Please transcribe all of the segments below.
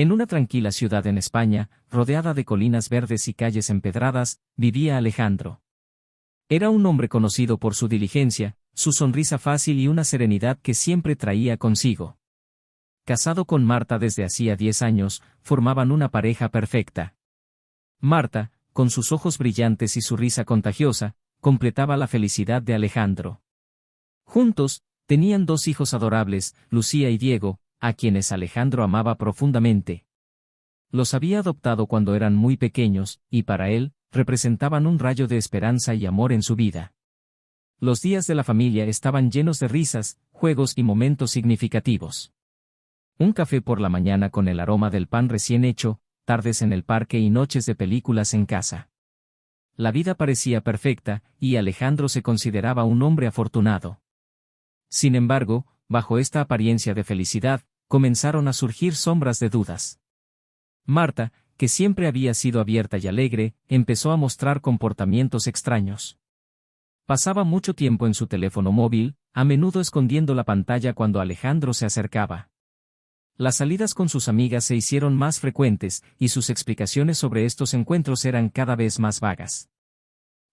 En una tranquila ciudad en España, rodeada de colinas verdes y calles empedradas, vivía Alejandro. Era un hombre conocido por su diligencia, su sonrisa fácil y una serenidad que siempre traía consigo. Casado con Marta desde hacía 10 años, formaban una pareja perfecta. Marta, con sus ojos brillantes y su risa contagiosa, completaba la felicidad de Alejandro. Juntos, tenían 2 hijos adorables, Lucía y Diego, a quienes Alejandro amaba profundamente. Los había adoptado cuando eran muy pequeños, y para él, representaban un rayo de esperanza y amor en su vida. Los días de la familia estaban llenos de risas, juegos y momentos significativos. Un café por la mañana con el aroma del pan recién hecho, tardes en el parque y noches de películas en casa. La vida parecía perfecta, y Alejandro se consideraba un hombre afortunado. Sin embargo, bajo esta apariencia de felicidad, comenzaron a surgir sombras de dudas. Marta, que siempre había sido abierta y alegre, empezó a mostrar comportamientos extraños. Pasaba mucho tiempo en su teléfono móvil, a menudo escondiendo la pantalla cuando Alejandro se acercaba. Las salidas con sus amigas se hicieron más frecuentes, y sus explicaciones sobre estos encuentros eran cada vez más vagas.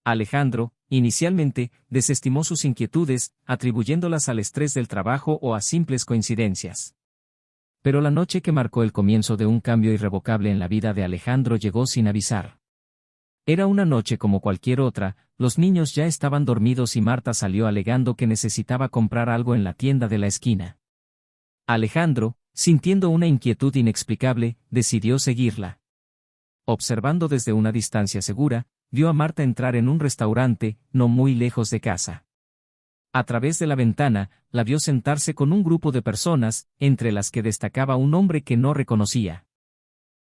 Alejandro, inicialmente, desestimó sus inquietudes, atribuyéndolas al estrés del trabajo o a simples coincidencias. Pero la noche que marcó el comienzo de un cambio irrevocable en la vida de Alejandro llegó sin avisar. Era una noche como cualquier otra, los niños ya estaban dormidos y Marta salió alegando que necesitaba comprar algo en la tienda de la esquina. Alejandro, sintiendo una inquietud inexplicable, decidió seguirla. Observando desde una distancia segura, vio a Marta entrar en un restaurante, no muy lejos de casa. A través de la ventana, la vio sentarse con un grupo de personas, entre las que destacaba un hombre que no reconocía.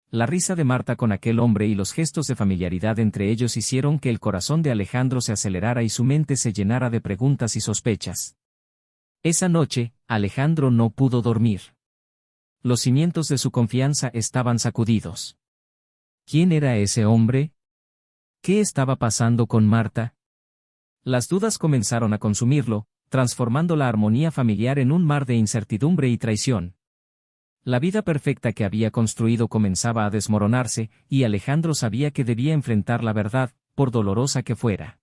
La risa de Marta con aquel hombre y los gestos de familiaridad entre ellos hicieron que el corazón de Alejandro se acelerara y su mente se llenara de preguntas y sospechas. Esa noche, Alejandro no pudo dormir. Los cimientos de su confianza estaban sacudidos. ¿Quién era ese hombre? ¿Qué estaba pasando con Marta? Las dudas comenzaron a consumirlo, transformando la armonía familiar en un mar de incertidumbre y traición. La vida perfecta que había construido comenzaba a desmoronarse, y Alejandro sabía que debía enfrentar la verdad, por dolorosa que fuera.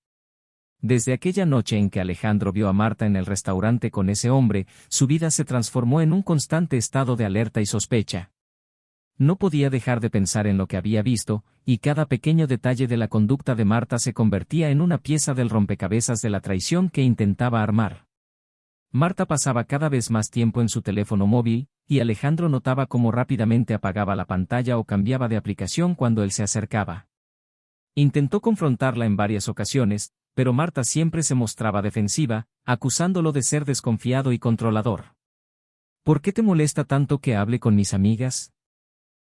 Desde aquella noche en que Alejandro vio a Marta en el restaurante con ese hombre, su vida se transformó en un constante estado de alerta y sospecha. No podía dejar de pensar en lo que había visto, y cada pequeño detalle de la conducta de Marta se convertía en una pieza del rompecabezas de la traición que intentaba armar. Marta pasaba cada vez más tiempo en su teléfono móvil, y Alejandro notaba cómo rápidamente apagaba la pantalla o cambiaba de aplicación cuando él se acercaba. Intentó confrontarla en varias ocasiones, pero Marta siempre se mostraba defensiva, acusándolo de ser desconfiado y controlador. ¿Por qué te molesta tanto que hable con mis amigas?,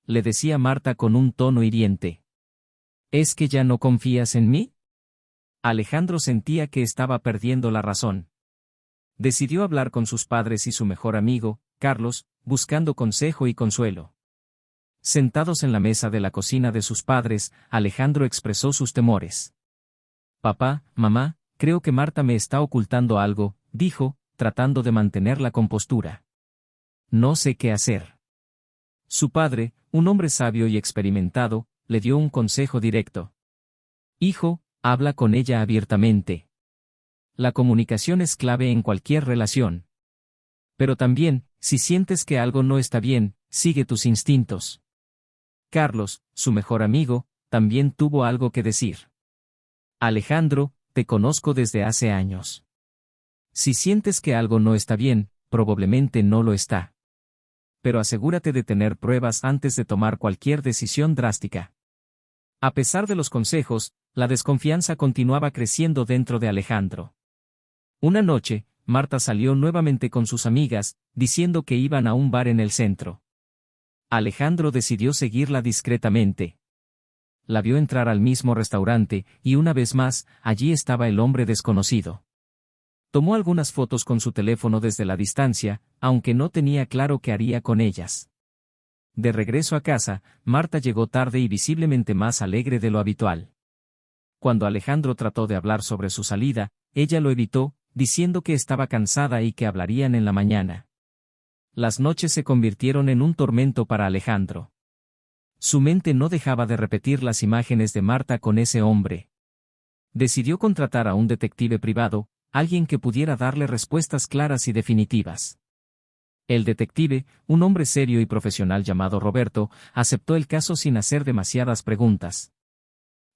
le decía Marta con un tono hiriente. ¿Es que ya no confías en mí? Alejandro sentía que estaba perdiendo la razón. Decidió hablar con sus padres y su mejor amigo, Carlos, buscando consejo y consuelo. Sentados en la mesa de la cocina de sus padres, Alejandro expresó sus temores. Papá, mamá, creo que Marta me está ocultando algo, dijo, tratando de mantener la compostura. No sé qué hacer. Su padre, un hombre sabio y experimentado, le dio un consejo directo. Hijo, habla con ella abiertamente. La comunicación es clave en cualquier relación. Pero también, si sientes que algo no está bien, sigue tus instintos. Carlos, su mejor amigo, también tuvo algo que decir. Alejandro, te conozco desde hace años. Si sientes que algo no está bien, probablemente no lo está. Pero asegúrate de tener pruebas antes de tomar cualquier decisión drástica. A pesar de los consejos, la desconfianza continuaba creciendo dentro de Alejandro. Una noche, Marta salió nuevamente con sus amigas, diciendo que iban a un bar en el centro. Alejandro decidió seguirla discretamente. La vio entrar al mismo restaurante, y una vez más, allí estaba el hombre desconocido. Tomó algunas fotos con su teléfono desde la distancia, aunque no tenía claro qué haría con ellas. De regreso a casa, Marta llegó tarde y visiblemente más alegre de lo habitual. Cuando Alejandro trató de hablar sobre su salida, ella lo evitó, diciendo que estaba cansada y que hablarían en la mañana. Las noches se convirtieron en un tormento para Alejandro. Su mente no dejaba de repetir las imágenes de Marta con ese hombre. Decidió contratar a un detective privado, alguien que pudiera darle respuestas claras y definitivas. El detective, un hombre serio y profesional llamado Roberto, aceptó el caso sin hacer demasiadas preguntas.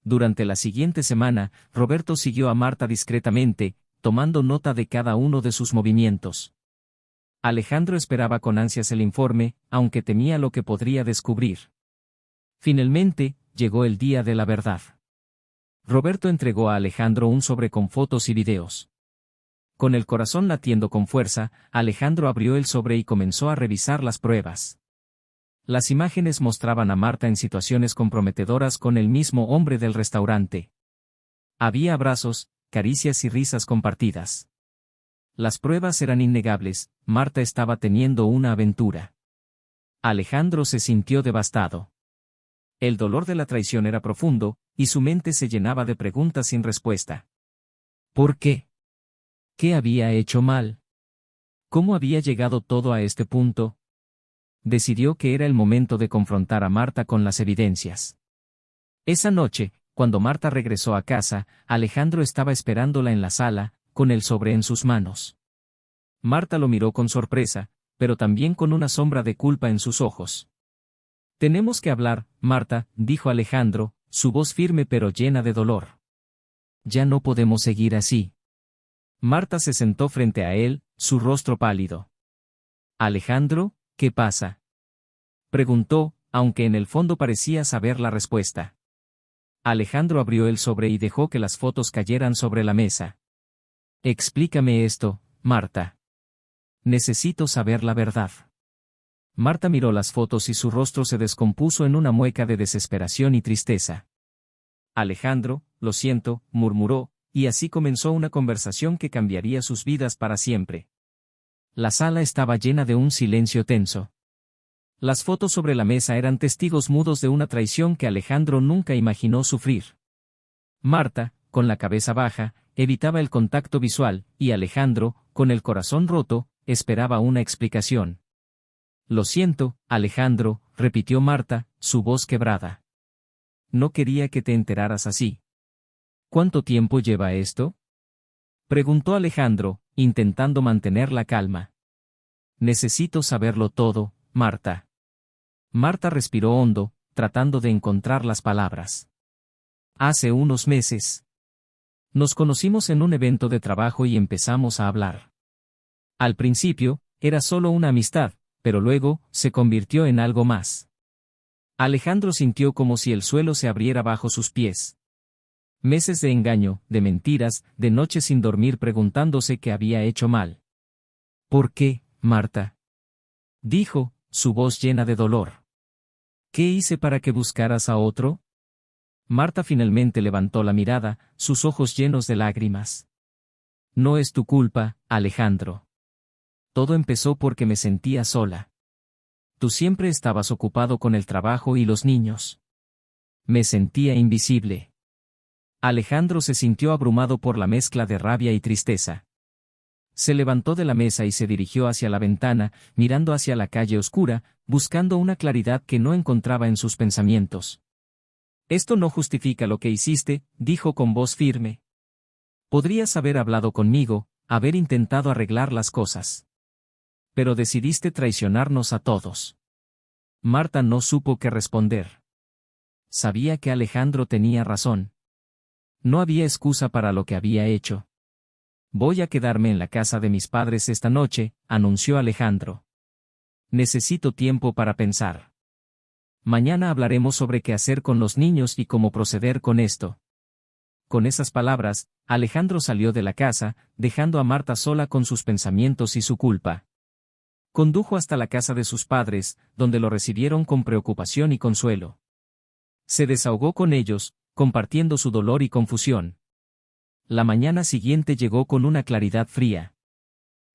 Durante la siguiente semana, Roberto siguió a Marta discretamente, tomando nota de cada uno de sus movimientos. Alejandro esperaba con ansias el informe, aunque temía lo que podría descubrir. Finalmente, llegó el día de la verdad. Roberto entregó a Alejandro un sobre con fotos y videos. Con el corazón latiendo con fuerza, Alejandro abrió el sobre y comenzó a revisar las pruebas. Las imágenes mostraban a Marta en situaciones comprometedoras con el mismo hombre del restaurante. Había abrazos, caricias y risas compartidas. Las pruebas eran innegables, Marta estaba teniendo una aventura. Alejandro se sintió devastado. El dolor de la traición era profundo, y su mente se llenaba de preguntas sin respuesta. ¿Por qué? ¿Qué había hecho mal? ¿Cómo había llegado todo a este punto? Decidió que era el momento de confrontar a Marta con las evidencias. Esa noche, cuando Marta regresó a casa, Alejandro estaba esperándola en la sala, con el sobre en sus manos. Marta lo miró con sorpresa, pero también con una sombra de culpa en sus ojos. «Tenemos que hablar, Marta», dijo Alejandro, su voz firme pero llena de dolor. «Ya no podemos seguir así». Marta se sentó frente a él, su rostro pálido. «Alejandro, ¿qué pasa?», preguntó, aunque en el fondo parecía saber la respuesta. Alejandro abrió el sobre y dejó que las fotos cayeran sobre la mesa. «Explícame esto, Marta. Necesito saber la verdad». Marta miró las fotos y su rostro se descompuso en una mueca de desesperación y tristeza. «Alejandro, lo siento», murmuró, y así comenzó una conversación que cambiaría sus vidas para siempre. La sala estaba llena de un silencio tenso. Las fotos sobre la mesa eran testigos mudos de una traición que Alejandro nunca imaginó sufrir. Marta, con la cabeza baja, evitaba el contacto visual, y Alejandro, con el corazón roto, esperaba una explicación. «Lo siento, Alejandro», repitió Marta, su voz quebrada. «No quería que te enteraras así». «¿Cuánto tiempo lleva esto?», preguntó Alejandro, intentando mantener la calma. «Necesito saberlo todo, Marta». Marta respiró hondo, tratando de encontrar las palabras. «Hace unos meses. Nos conocimos en un evento de trabajo y empezamos a hablar. Al principio, era solo una amistad, pero luego, se convirtió en algo más». Alejandro sintió como si el suelo se abriera bajo sus pies. Meses de engaño, de mentiras, de noches sin dormir preguntándose qué había hecho mal. «¿Por qué, Marta?», dijo, su voz llena de dolor. «¿Qué hice para que buscaras a otro?». Marta finalmente levantó la mirada, sus ojos llenos de lágrimas. «No es tu culpa, Alejandro. Todo empezó porque me sentía sola. Tú siempre estabas ocupado con el trabajo y los niños. Me sentía invisible». Alejandro se sintió abrumado por la mezcla de rabia y tristeza. Se levantó de la mesa y se dirigió hacia la ventana, mirando hacia la calle oscura, buscando una claridad que no encontraba en sus pensamientos. «Esto no justifica lo que hiciste», dijo con voz firme. «Podrías haber hablado conmigo, haber intentado arreglar las cosas. Pero decidiste traicionarnos a todos». Marta no supo qué responder. Sabía que Alejandro tenía razón. No había excusa para lo que había hecho. «Voy a quedarme en la casa de mis padres esta noche», anunció Alejandro. «Necesito tiempo para pensar. Mañana hablaremos sobre qué hacer con los niños y cómo proceder con esto». Con esas palabras, Alejandro salió de la casa, dejando a Marta sola con sus pensamientos y su culpa. Condujo hasta la casa de sus padres, donde lo recibieron con preocupación y consuelo. Se desahogó con ellos, compartiendo su dolor y confusión. La mañana siguiente llegó con una claridad fría.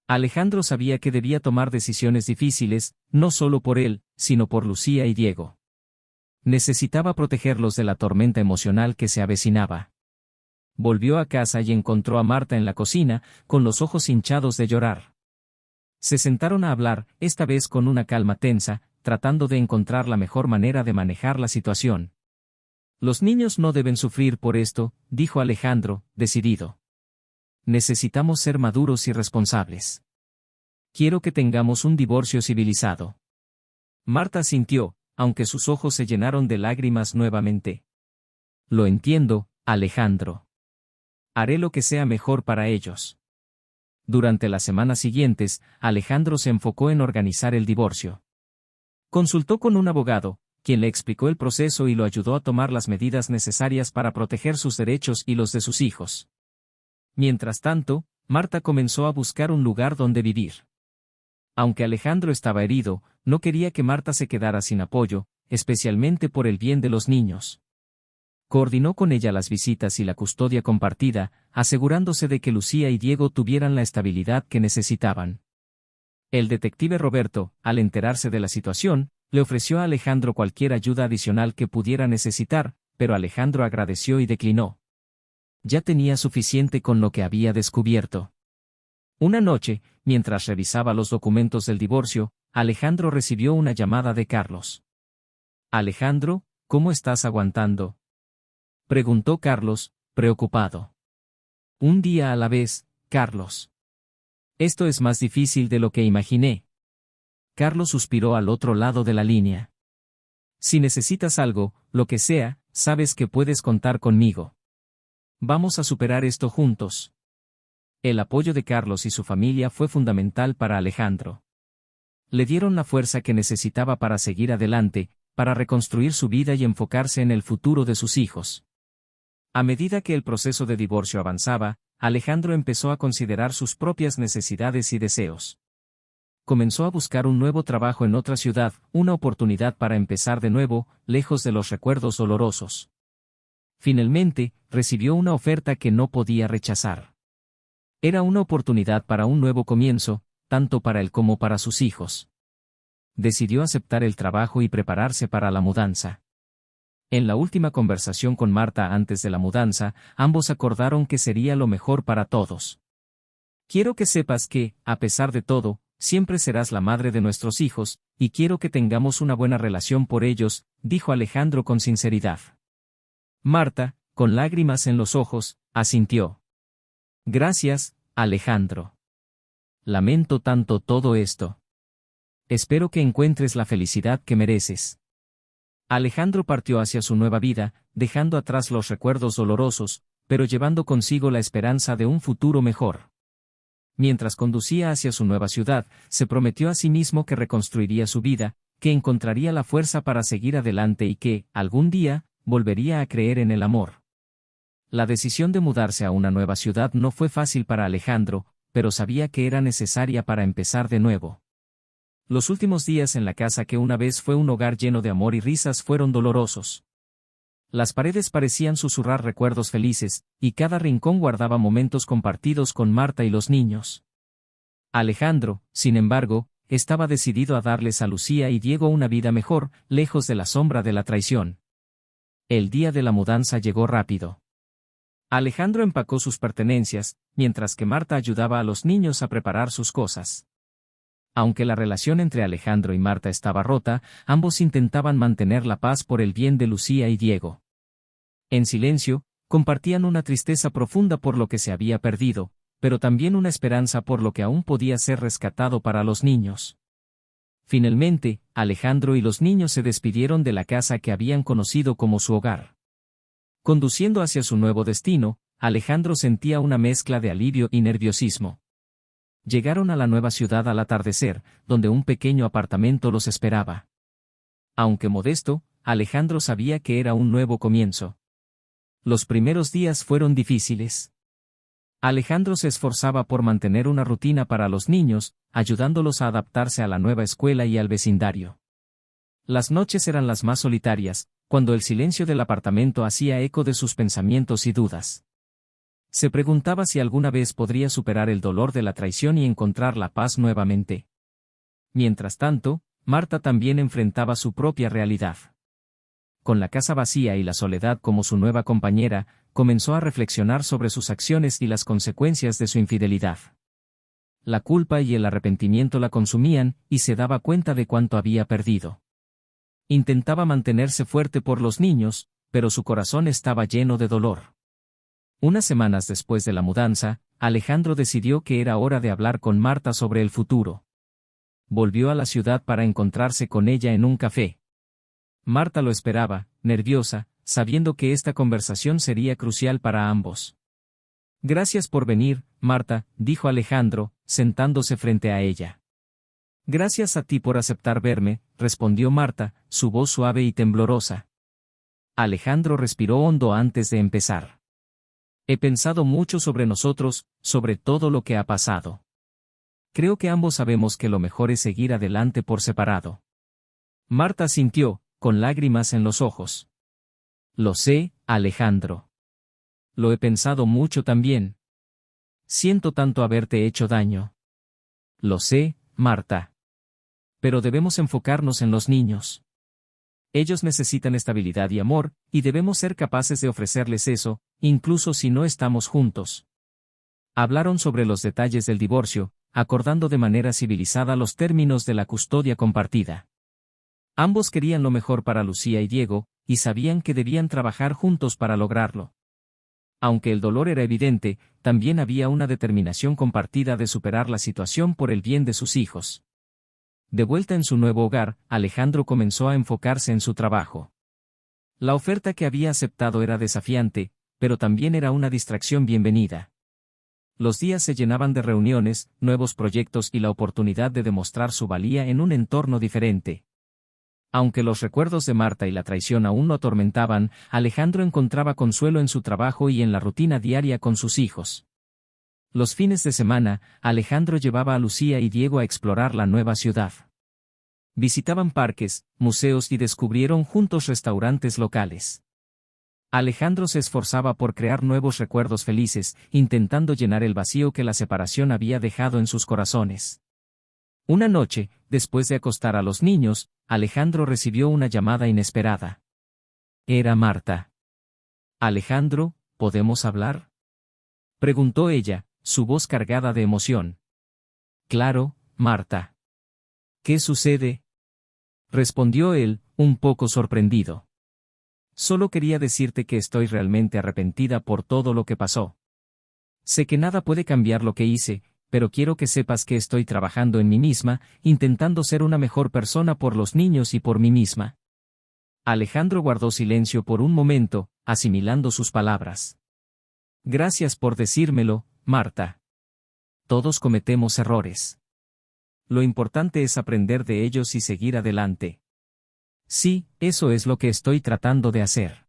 Alejandro sabía que debía tomar decisiones difíciles, no solo por él, sino por Lucía y Diego. Necesitaba protegerlos de la tormenta emocional que se avecinaba. Volvió a casa y encontró a Marta en la cocina, con los ojos hinchados de llorar. Se sentaron a hablar, esta vez con una calma tensa, tratando de encontrar la mejor manera de manejar la situación. Los niños no deben sufrir por esto, dijo Alejandro, decidido. Necesitamos ser maduros y responsables. Quiero que tengamos un divorcio civilizado. Marta asintió, aunque sus ojos se llenaron de lágrimas nuevamente. Lo entiendo, Alejandro. Haré lo que sea mejor para ellos. Durante las semanas siguientes, Alejandro se enfocó en organizar el divorcio. Consultó con un abogado, quien le explicó el proceso y lo ayudó a tomar las medidas necesarias para proteger sus derechos y los de sus hijos. Mientras tanto, Marta comenzó a buscar un lugar donde vivir. Aunque Alejandro estaba herido, no quería que Marta se quedara sin apoyo, especialmente por el bien de los niños. Coordinó con ella las visitas y la custodia compartida, asegurándose de que Lucía y Diego tuvieran la estabilidad que necesitaban. El detective Roberto, al enterarse de la situación, le ofreció a Alejandro cualquier ayuda adicional que pudiera necesitar, pero Alejandro agradeció y declinó. Ya tenía suficiente con lo que había descubierto. Una noche, mientras revisaba los documentos del divorcio, Alejandro recibió una llamada de Carlos. «Alejandro, ¿cómo estás aguantando?», preguntó Carlos, preocupado. «Un día a la vez, Carlos. Esto es más difícil de lo que imaginé». Carlos suspiró al otro lado de la línea. «Si necesitas algo, lo que sea, sabes que puedes contar conmigo. Vamos a superar esto juntos». El apoyo de Carlos y su familia fue fundamental para Alejandro. Le dieron la fuerza que necesitaba para seguir adelante, para reconstruir su vida y enfocarse en el futuro de sus hijos. A medida que el proceso de divorcio avanzaba, Alejandro empezó a considerar sus propias necesidades y deseos. Comenzó a buscar un nuevo trabajo en otra ciudad, una oportunidad para empezar de nuevo, lejos de los recuerdos dolorosos. Finalmente, recibió una oferta que no podía rechazar. Era una oportunidad para un nuevo comienzo, tanto para él como para sus hijos. Decidió aceptar el trabajo y prepararse para la mudanza. En la última conversación con Marta antes de la mudanza, ambos acordaron que sería lo mejor para todos. «Quiero que sepas que, a pesar de todo, siempre serás la madre de nuestros hijos, y quiero que tengamos una buena relación por ellos», dijo Alejandro con sinceridad. Marta, con lágrimas en los ojos, asintió. «Gracias, Alejandro. Lamento tanto todo esto. Espero que encuentres la felicidad que mereces». Alejandro partió hacia su nueva vida, dejando atrás los recuerdos dolorosos, pero llevando consigo la esperanza de un futuro mejor. Mientras conducía hacia su nueva ciudad, se prometió a sí mismo que reconstruiría su vida, que encontraría la fuerza para seguir adelante y que, algún día, volvería a creer en el amor. La decisión de mudarse a una nueva ciudad no fue fácil para Alejandro, pero sabía que era necesaria para empezar de nuevo. Los últimos días en la casa que una vez fue un hogar lleno de amor y risas fueron dolorosos. Las paredes parecían susurrar recuerdos felices, y cada rincón guardaba momentos compartidos con Marta y los niños. Alejandro, sin embargo, estaba decidido a darles a Lucía y Diego una vida mejor, lejos de la sombra de la traición. El día de la mudanza llegó rápido. Alejandro empacó sus pertenencias, mientras que Marta ayudaba a los niños a preparar sus cosas. Aunque la relación entre Alejandro y Marta estaba rota, ambos intentaban mantener la paz por el bien de Lucía y Diego. En silencio, compartían una tristeza profunda por lo que se había perdido, pero también una esperanza por lo que aún podía ser rescatado para los niños. Finalmente, Alejandro y los niños se despidieron de la casa que habían conocido como su hogar. Conduciendo hacia su nuevo destino, Alejandro sentía una mezcla de alivio y nerviosismo. Llegaron a la nueva ciudad al atardecer, donde un pequeño apartamento los esperaba. Aunque modesto, Alejandro sabía que era un nuevo comienzo. Los primeros días fueron difíciles. Alejandro se esforzaba por mantener una rutina para los niños, ayudándolos a adaptarse a la nueva escuela y al vecindario. Las noches eran las más solitarias, cuando el silencio del apartamento hacía eco de sus pensamientos y dudas. Se preguntaba si alguna vez podría superar el dolor de la traición y encontrar la paz nuevamente. Mientras tanto, Marta también enfrentaba su propia realidad. Con la casa vacía y la soledad como su nueva compañera, comenzó a reflexionar sobre sus acciones y las consecuencias de su infidelidad. La culpa y el arrepentimiento la consumían, y se daba cuenta de cuánto había perdido. Intentaba mantenerse fuerte por los niños, pero su corazón estaba lleno de dolor. Unas semanas después de la mudanza, Alejandro decidió que era hora de hablar con Marta sobre el futuro. Volvió a la ciudad para encontrarse con ella en un café. Marta lo esperaba, nerviosa, sabiendo que esta conversación sería crucial para ambos. Gracias por venir, Marta, dijo Alejandro, sentándose frente a ella. Gracias a ti por aceptar verme, respondió Marta, su voz suave y temblorosa. Alejandro respiró hondo antes de empezar. He pensado mucho sobre nosotros, sobre todo lo que ha pasado. Creo que ambos sabemos que lo mejor es seguir adelante por separado. Marta asintió, con lágrimas en los ojos. Lo sé, Alejandro. Lo he pensado mucho también. Siento tanto haberte hecho daño. Lo sé, Marta. Pero debemos enfocarnos en los niños. Ellos necesitan estabilidad y amor, y debemos ser capaces de ofrecerles eso, incluso si no estamos juntos. Hablaron sobre los detalles del divorcio, acordando de manera civilizada los términos de la custodia compartida. Ambos querían lo mejor para Lucía y Diego, y sabían que debían trabajar juntos para lograrlo. Aunque el dolor era evidente, también había una determinación compartida de superar la situación por el bien de sus hijos. De vuelta en su nuevo hogar, Alejandro comenzó a enfocarse en su trabajo. La oferta que había aceptado era desafiante, pero también era una distracción bienvenida. Los días se llenaban de reuniones, nuevos proyectos y la oportunidad de demostrar su valía en un entorno diferente. Aunque los recuerdos de Marta y la traición aún lo atormentaban, Alejandro encontraba consuelo en su trabajo y en la rutina diaria con sus hijos. Los fines de semana, Alejandro llevaba a Lucía y Diego a explorar la nueva ciudad. Visitaban parques, museos y descubrieron juntos restaurantes locales. Alejandro se esforzaba por crear nuevos recuerdos felices, intentando llenar el vacío que la separación había dejado en sus corazones. Una noche, después de acostar a los niños, Alejandro recibió una llamada inesperada. Era Marta. Alejandro, ¿podemos hablar?, preguntó ella, su voz cargada de emoción. Claro, Marta. ¿Qué sucede?, respondió él, un poco sorprendido. Solo quería decirte que estoy realmente arrepentida por todo lo que pasó. Sé que nada puede cambiar lo que hice, pero quiero que sepas que estoy trabajando en mí misma, intentando ser una mejor persona por los niños y por mí misma. Alejandro guardó silencio por un momento, asimilando sus palabras. Gracias por decírmelo, Marta. Todos cometemos errores. Lo importante es aprender de ellos y seguir adelante. Sí, eso es lo que estoy tratando de hacer.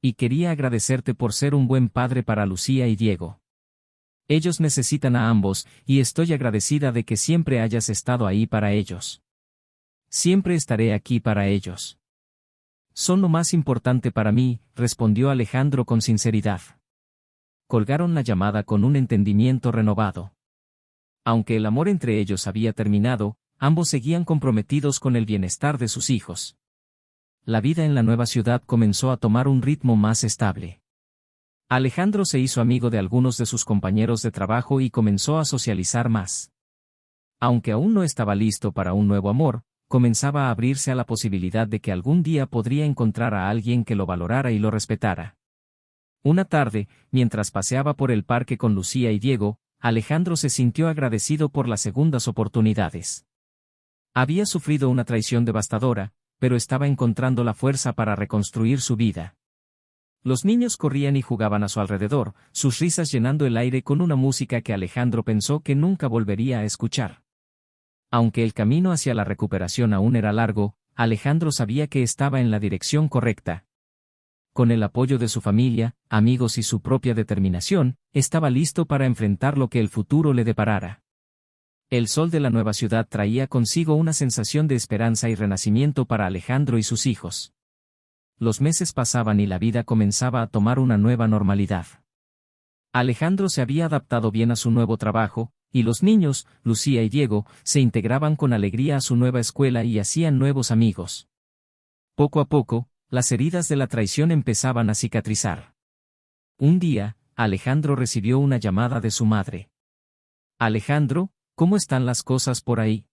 Y quería agradecerte por ser un buen padre para Lucía y Diego. Ellos necesitan a ambos, y estoy agradecida de que siempre hayas estado ahí para ellos. Siempre estaré aquí para ellos. Son lo más importante para mí, respondió Alejandro con sinceridad. Colgaron la llamada con un entendimiento renovado. Aunque el amor entre ellos había terminado, ambos seguían comprometidos con el bienestar de sus hijos. La vida en la nueva ciudad comenzó a tomar un ritmo más estable. Alejandro se hizo amigo de algunos de sus compañeros de trabajo y comenzó a socializar más. Aunque aún no estaba listo para un nuevo amor, comenzaba a abrirse a la posibilidad de que algún día podría encontrar a alguien que lo valorara y lo respetara. Una tarde, mientras paseaba por el parque con Lucía y Diego, Alejandro se sintió agradecido por las segundas oportunidades. Había sufrido una traición devastadora, pero estaba encontrando la fuerza para reconstruir su vida. Los niños corrían y jugaban a su alrededor, sus risas llenando el aire con una música que Alejandro pensó que nunca volvería a escuchar. Aunque el camino hacia la recuperación aún era largo, Alejandro sabía que estaba en la dirección correcta. Con el apoyo de su familia, amigos y su propia determinación, estaba listo para enfrentar lo que el futuro le deparara. El sol de la nueva ciudad traía consigo una sensación de esperanza y renacimiento para Alejandro y sus hijos. Los meses pasaban y la vida comenzaba a tomar una nueva normalidad. Alejandro se había adaptado bien a su nuevo trabajo, y los niños, Lucía y Diego, se integraban con alegría a su nueva escuela y hacían nuevos amigos. Poco a poco, las heridas de la traición empezaban a cicatrizar. Un día, Alejandro recibió una llamada de su madre. Alejandro, ¿cómo están las cosas por ahí?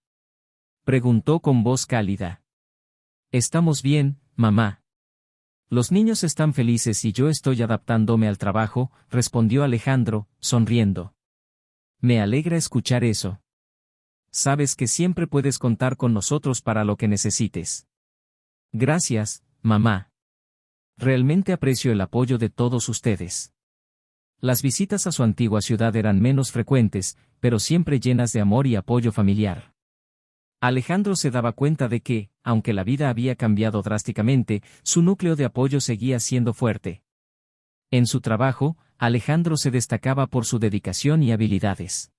Preguntó con voz cálida. Estamos bien, mamá. Los niños están felices y yo estoy adaptándome al trabajo, respondió Alejandro, sonriendo. Me alegra escuchar eso. Sabes que siempre puedes contar con nosotros para lo que necesites. Gracias, mamá. Realmente aprecio el apoyo de todos ustedes. Las visitas a su antigua ciudad eran menos frecuentes, pero siempre llenas de amor y apoyo familiar. Alejandro se daba cuenta de que, aunque la vida había cambiado drásticamente, su núcleo de apoyo seguía siendo fuerte. En su trabajo, Alejandro se destacaba por su dedicación y habilidades.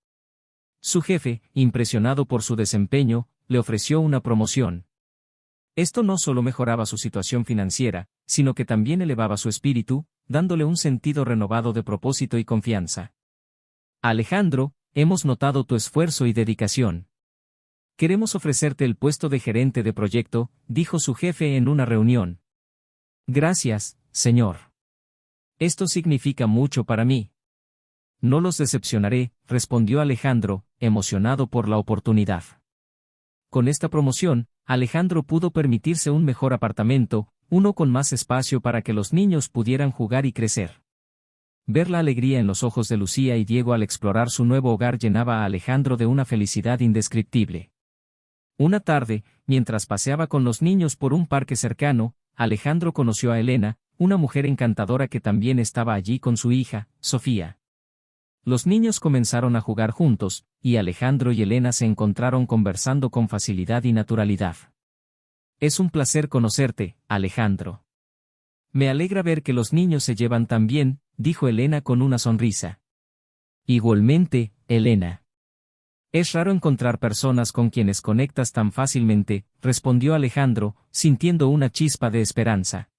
Su jefe, impresionado por su desempeño, le ofreció una promoción. Esto no solo mejoraba su situación financiera, sino que también elevaba su espíritu, dándole un sentido renovado de propósito y confianza. Alejandro, hemos notado tu esfuerzo y dedicación. Queremos ofrecerte el puesto de gerente de proyecto, dijo su jefe en una reunión. Gracias, señor. Esto significa mucho para mí. No los decepcionaré, respondió Alejandro, emocionado por la oportunidad. Con esta promoción, Alejandro pudo permitirse un mejor apartamento, uno con más espacio para que los niños pudieran jugar y crecer. Ver la alegría en los ojos de Lucía y Diego al explorar su nuevo hogar llenaba a Alejandro de una felicidad indescriptible. Una tarde, mientras paseaba con los niños por un parque cercano, Alejandro conoció a Elena, una mujer encantadora que también estaba allí con su hija, Sofía. Los niños comenzaron a jugar juntos, y Alejandro y Elena se encontraron conversando con facilidad y naturalidad. Es un placer conocerte, Alejandro. Me alegra ver que los niños se llevan tan bien, dijo Elena con una sonrisa. Igualmente, Elena. Es raro encontrar personas con quienes conectas tan fácilmente, respondió Alejandro, sintiendo una chispa de esperanza.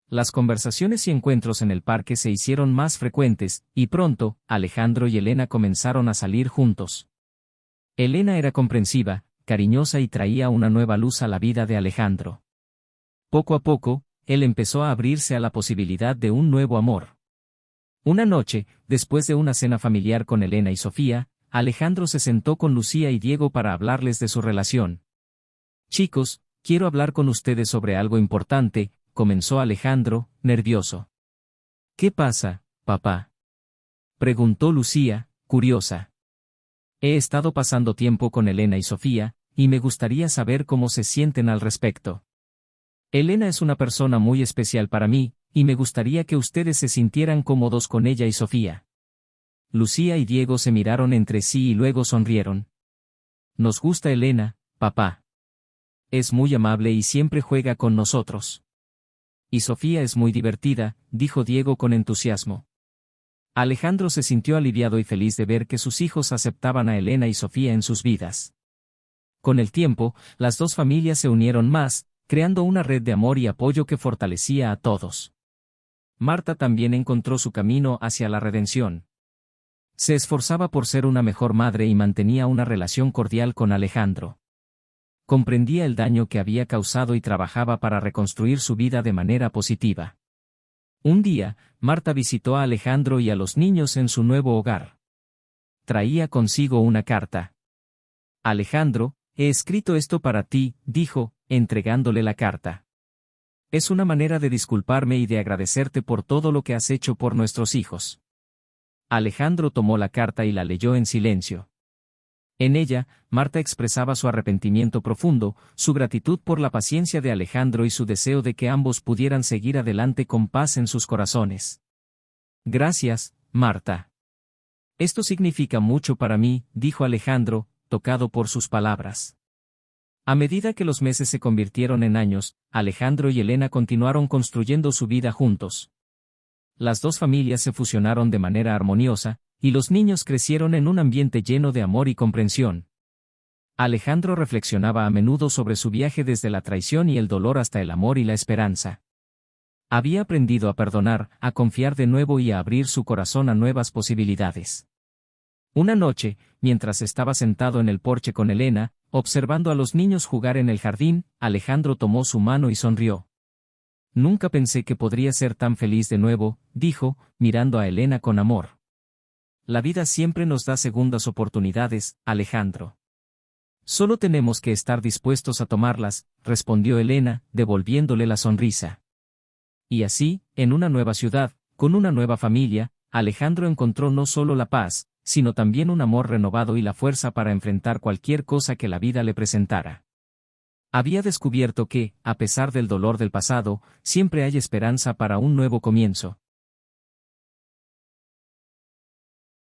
Las conversaciones y encuentros en el parque se hicieron más frecuentes, y pronto, Alejandro y Elena comenzaron a salir juntos. Elena era comprensiva, cariñosa y traía una nueva luz a la vida de Alejandro. Poco a poco, él empezó a abrirse a la posibilidad de un nuevo amor. Una noche, después de una cena familiar con Elena y Sofía, Alejandro se sentó con Lucía y Diego para hablarles de su relación. Chicos, quiero hablar con ustedes sobre algo importante, comenzó Alejandro, nervioso. ¿Qué pasa, papá? Preguntó Lucía, curiosa. He estado pasando tiempo con Elena y Sofía, y me gustaría saber cómo se sienten al respecto. Elena es una persona muy especial para mí, y me gustaría que ustedes se sintieran cómodos con ella y Sofía. Lucía y Diego se miraron entre sí y luego sonrieron. Nos gusta Elena, papá. Es muy amable y siempre juega con nosotros. Y Sofía es muy divertida, dijo Diego con entusiasmo. Alejandro se sintió aliviado y feliz de ver que sus hijos aceptaban a Elena y Sofía en sus vidas. Con el tiempo, las dos familias se unieron más, creando una red de amor y apoyo que fortalecía a todos. Marta también encontró su camino hacia la redención. Se esforzaba por ser una mejor madre y mantenía una relación cordial con Alejandro. Comprendía el daño que había causado y trabajaba para reconstruir su vida de manera positiva. Un día, Marta visitó a Alejandro y a los niños en su nuevo hogar. Traía consigo una carta. Alejandro, he escrito esto para ti, dijo, entregándole la carta. Es una manera de disculparme y de agradecerte por todo lo que has hecho por nuestros hijos. Alejandro tomó la carta y la leyó en silencio. En ella, Marta expresaba su arrepentimiento profundo, su gratitud por la paciencia de Alejandro y su deseo de que ambos pudieran seguir adelante con paz en sus corazones. Gracias, Marta. Esto significa mucho para mí, dijo Alejandro, tocado por sus palabras. A medida que los meses se convirtieron en años, Alejandro y Elena continuaron construyendo su vida juntos. Las dos familias se fusionaron de manera armoniosa, y los niños crecieron en un ambiente lleno de amor y comprensión. Alejandro reflexionaba a menudo sobre su viaje desde la traición y el dolor hasta el amor y la esperanza. Había aprendido a perdonar, a confiar de nuevo y a abrir su corazón a nuevas posibilidades. Una noche, mientras estaba sentado en el porche con Elena, observando a los niños jugar en el jardín, Alejandro tomó su mano y sonrió. Nunca pensé que podría ser tan feliz de nuevo, dijo, mirando a Elena con amor. la vida siempre nos da segundas oportunidades, Alejandro. Solo tenemos que estar dispuestos a tomarlas, respondió Elena, devolviéndole la sonrisa. Y así, en una nueva ciudad, con una nueva familia, Alejandro encontró no solo la paz, sino también un amor renovado y la fuerza para enfrentar cualquier cosa que la vida le presentara. Había descubierto que, a pesar del dolor del pasado, siempre hay esperanza para un nuevo comienzo.